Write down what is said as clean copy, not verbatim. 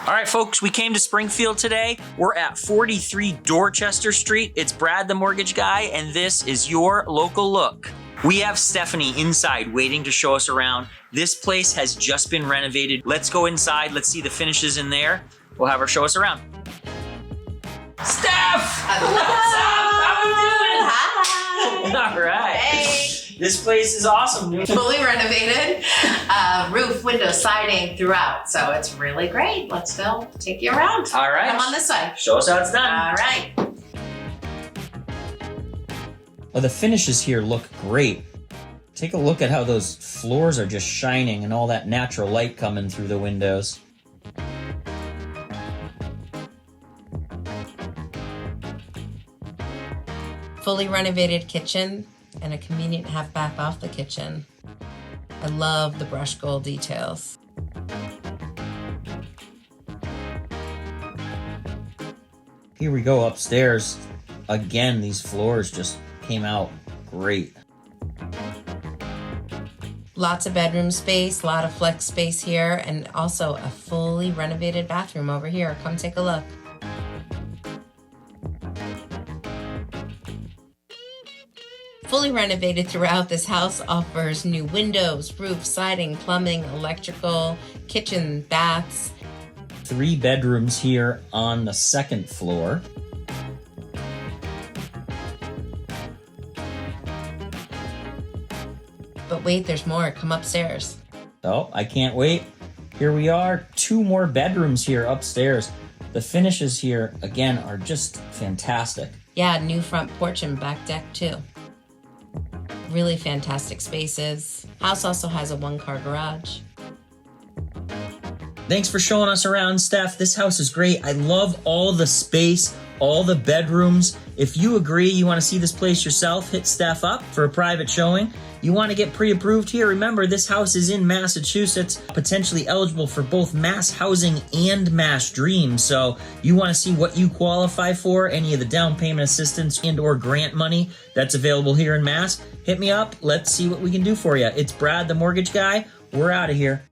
All right, folks, we came to Springfield today. We're at 43 Dorchester Street. It's Brad, the mortgage guy, and this is your local look. We have Stephanie inside waiting to show us around. This place has just been renovated. Let's go inside. Let's see the finishes in there. We'll have her show us around. Steph! What's up? How we doing? Hi. All right. Hey. This place is awesome. Fully renovated, roof, window, siding throughout. So it's really great. Let's go take you around. All right. Come on this way. Show us how it's done. All right. Well, the finishes here look great. Take a look at how those floors are just shining and all that natural light coming through the windows. Fully renovated kitchen and a convenient half bath off the kitchen. I love the brushed gold details. Here we go upstairs. Again, these floors just came out great. Lots of bedroom space, a lot of flex space here, and also a fully renovated bathroom over here. Come take a look. Fully renovated throughout, this house offers new windows, roof, siding, plumbing, electrical, kitchen, baths. 3 bedrooms here on the 2nd floor. But wait, there's more. Come upstairs. Oh, I can't wait. Here we are, 2 more bedrooms here upstairs. The finishes here, again, are just fantastic. Yeah, new front porch and back deck too. Really fantastic spaces. House also has a 1-car garage. Thanks for showing us around, Steph. This house is great. I love all the space, all the bedrooms. If you agree, you want to see this place yourself, hit Steph up for a private showing. You want to get pre-approved here? Remember, this house is in Massachusetts, potentially eligible for both Mass Housing and Mass Dream. So you want to see what you qualify for, any of the down payment assistance and or grant money that's available here in Mass, hit me up. Let's see what we can do for you. It's Brad, the mortgage guy. We're out of here.